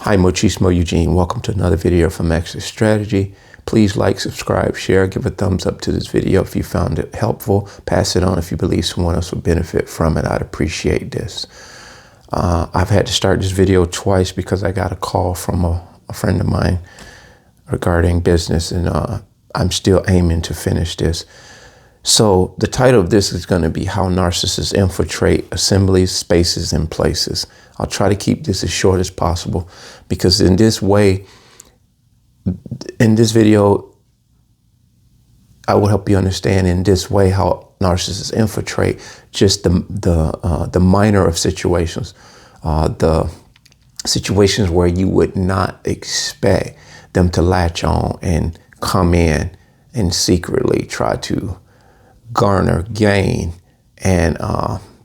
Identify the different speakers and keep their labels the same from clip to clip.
Speaker 1: Hi, Mochismo Eugene. Welcome to another video from Exit Strategy. Please like, subscribe, share, give a thumbs up to this video if you found it helpful. Pass it on if you believe someone else would benefit from it. I'd appreciate this. I've had to start this video twice because I got a call from a friend of mine regarding business, and I'm still aiming to finish this. So the title of this is going to be How Narcissists Infiltrate Assemblies, Spaces, and Places. I'll try to keep this as short as possible because in this way, in this video, I will help you understand in this way how narcissists infiltrate just the minor of situations, the situations where you would not expect them to latch on and come in and secretly try to garner, gain, and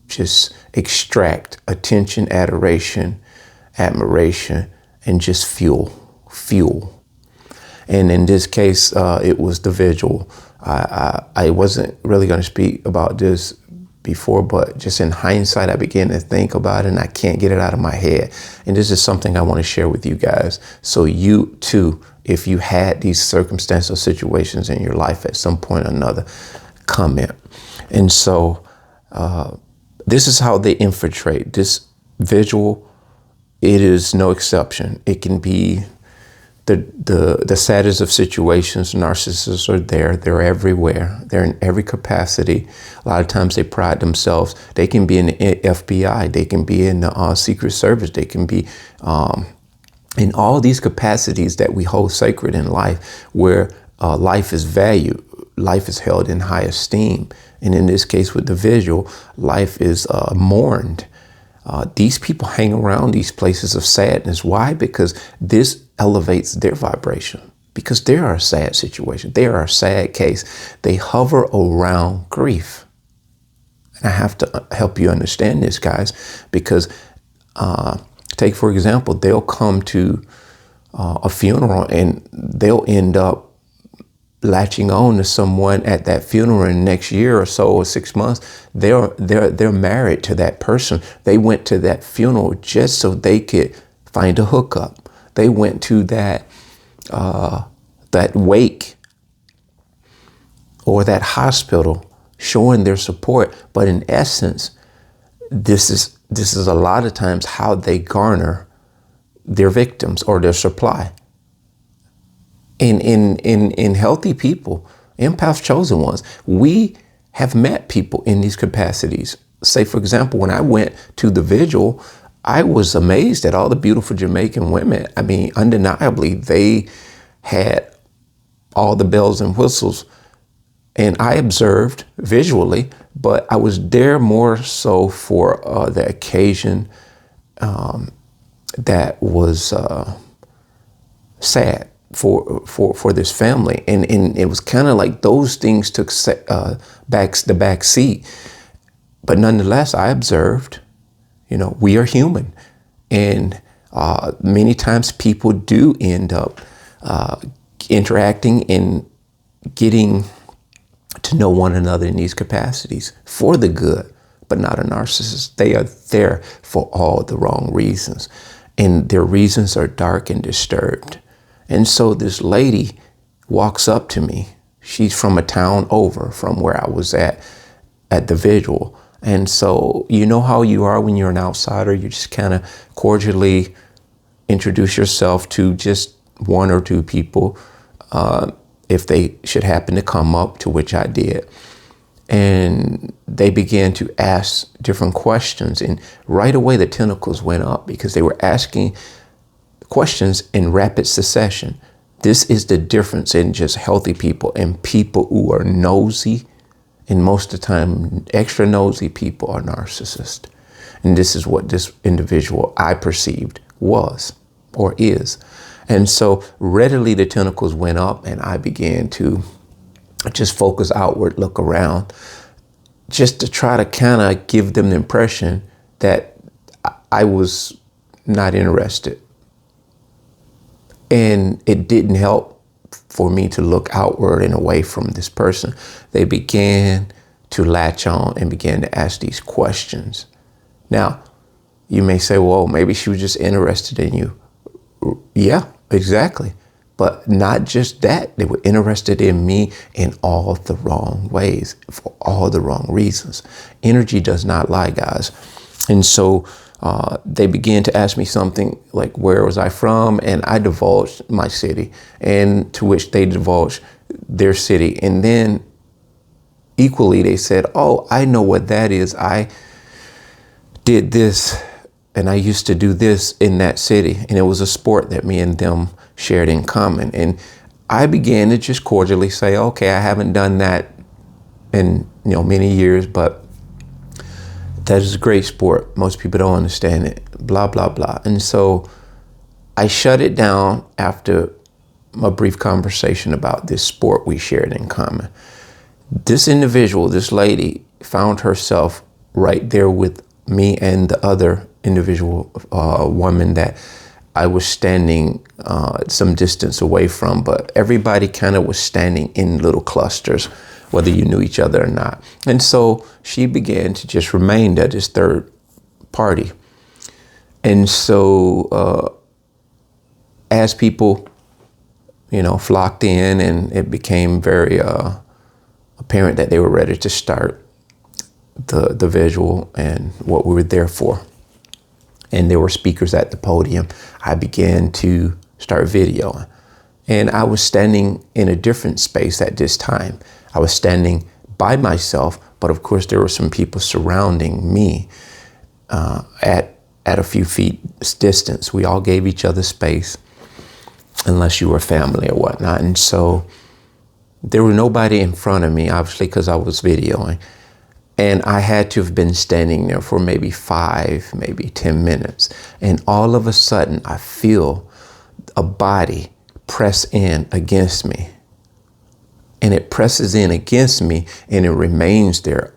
Speaker 1: just extract attention, adoration, admiration, and just fuel. And in this case, it was the visual. I wasn't really going to speak about this before, but just in hindsight, I began to think about it and I can't get it out of my head. And this is something I want to share with you guys. So you too, if you had these circumstantial situations in your life at some point or another, comment. And so this is how they infiltrate. This visual, it is no exception. It can be the saddest of situations. Narcissists are there. They're everywhere. They're in every capacity. A lot of times they pride themselves. They can be in the FBI. They can be in the Secret Service. They can be in all these capacities that we hold sacred in life, where life is valued. Life is held in high esteem. And in this case with the visual, life is mourned. These people hang around these places of sadness. Why? Because this elevates their vibration. Because they are a sad situation. They are a sad case. They hover around grief. And I have to help you understand this, guys, because take, for example, they'll come to a funeral and they'll end up latching on to someone at that funeral, and next year or so, or 6 months, they're married to that person. They went to that funeral just so they could find a hookup. They went to that wake or that hospital showing their support. But in essence, this is a lot of times how they garner their victims or their supply. In healthy people, empath chosen ones, we have met people in these capacities. Say, for example, when I went to the vigil, I was amazed at all the beautiful Jamaican women. I mean, undeniably, they had all the bells and whistles. And I observed visually, but I was there more so for the occasion that was sad for this family, and it was kind of like those things took the back seat. But nonetheless, I observed, we are human, and many times people do end up interacting and getting to know one another in these capacities for the good, but not a narcissist. They are there for all the wrong reasons, and their reasons are dark and disturbed. And so this lady walks up to me. She's from a town over from where I was at the vigil. And so you know how you are when you're an outsider. You just kind of cordially introduce yourself to just one or two people if they should happen to come up, to which I did. And they began to ask different questions. And right away, the tentacles went up because they were asking questions in rapid succession. This is the difference in just healthy people and people who are nosy. And most of the time, extra nosy people are narcissists. And this is what this individual I perceived was or is. And so readily the tentacles went up and I began to just focus outward, look around, just to try to kind of give them the impression that I was not interested. And it didn't help for me to look outward and away from this person. They began to latch on and began to ask these questions. Now, you may say, well, maybe she was just interested in you. Yeah, exactly. But not just that, they were interested in me in all the wrong ways, for all the wrong reasons. Energy does not lie, guys. And so they began to ask me something like, where was I from? And I divulged my city, and to which they divulged their city. And then equally, they said, oh, I know what that is. I did this, and I used to do this in that city. And it was a sport that me and them shared in common. And I began to just cordially say, okay, I haven't done that in many years, but that is a great sport. Most people don't understand it, blah, blah, blah. And so I shut it down after a brief conversation about this sport we shared in common. This individual, this lady, found herself right there with me and the other individual woman that I was standing some distance away from, but everybody kind of was standing in little clusters, whether you knew each other or not. And so she began to just remain at this third party. And so as people, flocked in, and it became very apparent that they were ready to start the visual and what we were there for. And there were speakers at the podium. I began to start videoing. And I was standing in a different space at this time. I was standing by myself, but of course there were some people surrounding me at a few feet distance. We all gave each other space, unless you were family or whatnot. And so there was nobody in front of me, obviously, because I was videoing. And I had to have been standing there for maybe 5, maybe 10 minutes. And all of a sudden, I feel a body press in against me. And it presses in against me, and it remains there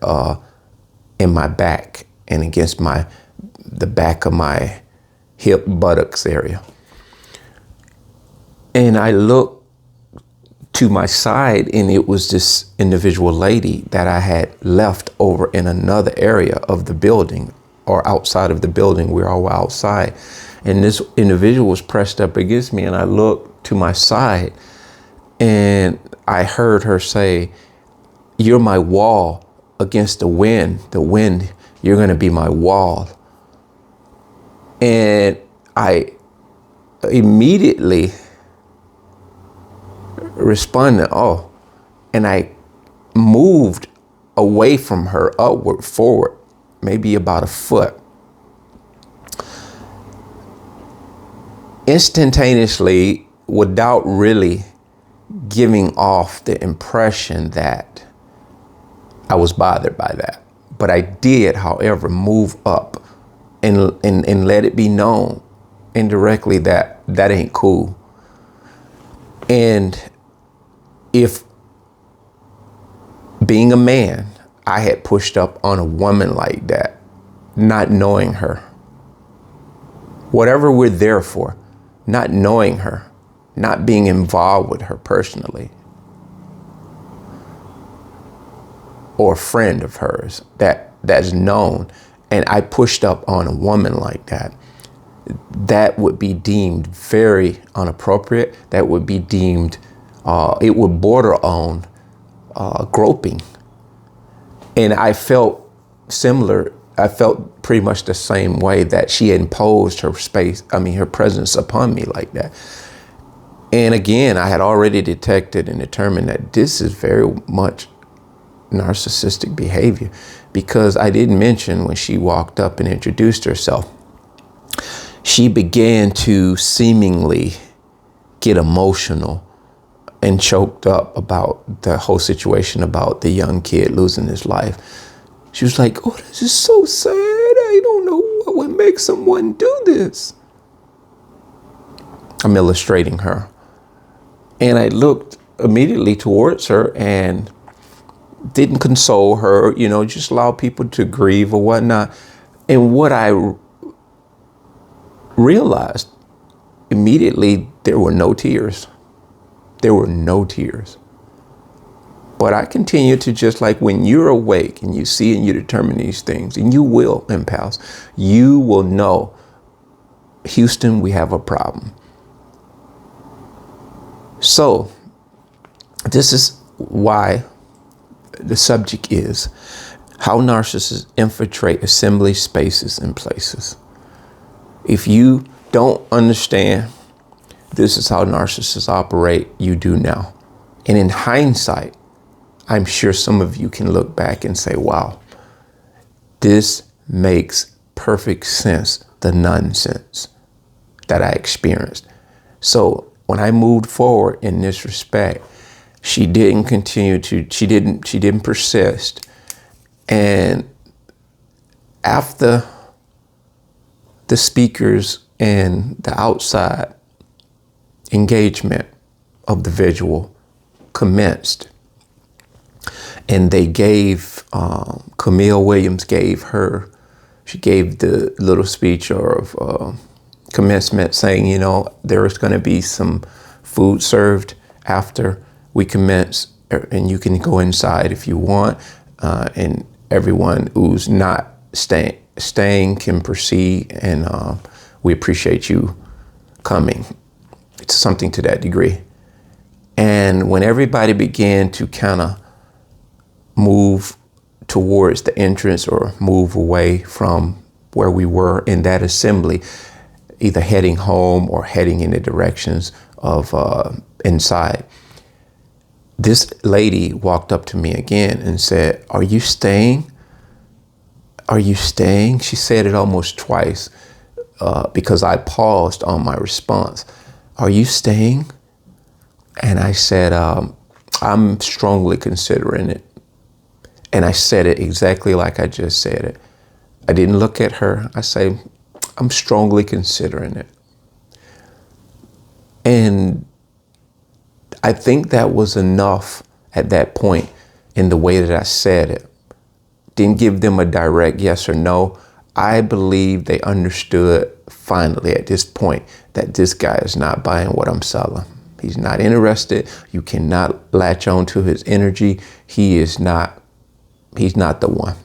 Speaker 1: in my back and against the back of my hip buttocks area. And I looked to my side, and it was this individual lady that I had left over in another area of the building, or outside of the building. We were all outside, and this individual was pressed up against me, and I looked to my side, and I heard her say, "You're my wall against the wind. The wind, you're going to be my wall." And I immediately responded, "Oh," and I moved away from her, upward, forward, maybe about a foot. Instantaneously, without really giving off the impression that I was bothered by that. But I did, however, move up and let it be known indirectly that that ain't cool. And if, being a man, I had pushed up on a woman like that, not knowing her, whatever we're there for, not knowing her, not being involved with her personally, or a friend of hers that's known, and I pushed up on a woman like that, that would be deemed very inappropriate. That would be deemed, it would border on groping. And I felt similar. I felt pretty much the same way, that she imposed her presence upon me like that. And again, I had already detected and determined that this is very much narcissistic behavior, because I didn't mention, when she walked up and introduced herself, she began to seemingly get emotional and choked up about the whole situation, about the young kid losing his life. She was like, "Oh, this is so sad. I don't know what would make someone do this." I'm illustrating her. And I looked immediately towards her and didn't console her, just allow people to grieve or whatnot. And what I realized immediately, there were no tears. There were no tears. But I continued to, just like when you're awake and you see and you determine these things, and you will, empaths, you will know, Houston, we have a problem. So this is why the subject is how narcissists infiltrate assembly spaces and places. If you don't understand this is how narcissists operate, you do now. And in hindsight, I'm sure some of you can look back and say, wow, this makes perfect sense, the nonsense that I experienced. So when I moved forward in this respect, she didn't persist. And after the speakers and the outside engagement of the visual commenced, and they gave, Camille Williams gave she gave the little speech of commencement saying, you know, there is going to be some food served after we commence, and you can go inside if you want, and everyone who's not staying can proceed, and we appreciate you coming. It's something to that degree. And when everybody began to kind of move towards the entrance or move away from where we were in that assembly, either heading home or heading in the directions of inside, this lady walked up to me again and said, "Are you staying? Are you staying?" She said it almost twice because I paused on my response. "Are you staying?" And I said, "I'm strongly considering it." And I said it exactly like I just said it. I didn't look at her. I say, "I'm strongly considering it." And I think that was enough at that point in the way that I said it. Didn't give them a direct yes or no. I believe they understood finally at this point that this guy is not buying what I'm selling. He's not interested. You cannot latch on to his energy. He's not the one.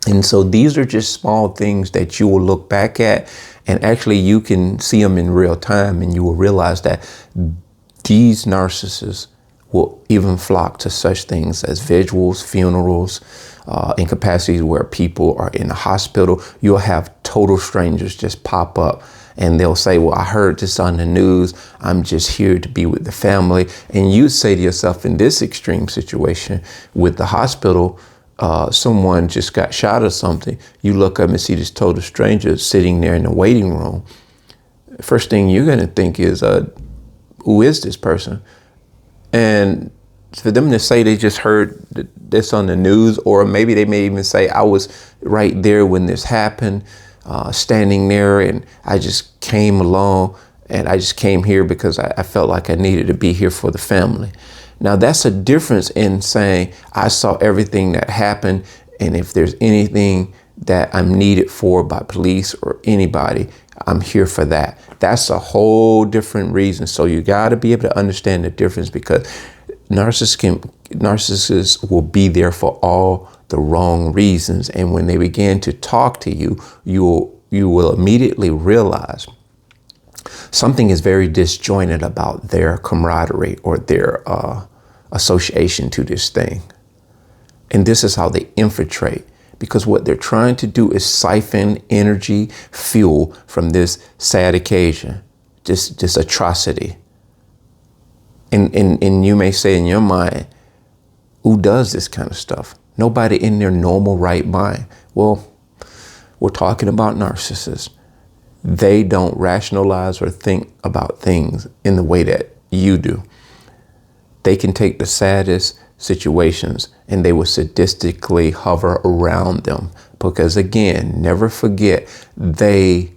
Speaker 1: And so these are just small things that you will look back at, and actually you can see them in real time, and you will realize that these narcissists will even flock to such things as visuals, funerals, in capacities where people are in the hospital. You'll have total strangers just pop up, and they'll say, "Well, I heard this on the news. I'm just here to be with the family." And you say to yourself, in this extreme situation with the hospital, someone just got shot or something. You look up and see this total stranger sitting there in the waiting room. First thing you're going to think is, who is this person? And for them to say they just heard this on the news, or maybe they may even say, "I was right there when this happened, standing there, and I just came along, and I just came here because I felt like I needed to be here for the family." Now, that's a difference in saying, "I saw everything that happened, and if there's anything that I'm needed for by police or anybody, I'm here for that." That's a whole different reason. So you got to be able to understand the difference, because narcissists will be there for all the wrong reasons. And when they begin to talk to you, you will immediately realize something is very disjointed about their camaraderie or their association to this thing. And this is how they infiltrate, because what they're trying to do is siphon energy, fuel from this sad occasion, this atrocity. And you may say in your mind, who does this kind of stuff? Nobody in their normal right mind. Well, we're talking about narcissists. They don't rationalize or think about things in the way that you do. They can take the saddest situations and they will sadistically hover around them. Because again, never forget, they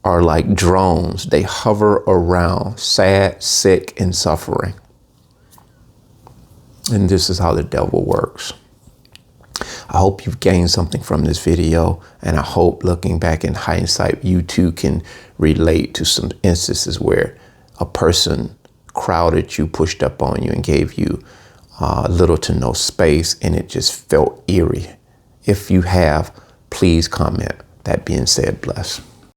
Speaker 1: are like drones. They hover around sad, sick, and suffering. And this is how the devil works. I hope you've gained something from this video, and I hope, looking back in hindsight, you too can relate to some instances where a person crowded you, pushed up on you, and gave you little to no space, and it just felt eerie. If you have, please comment. That being said, bless.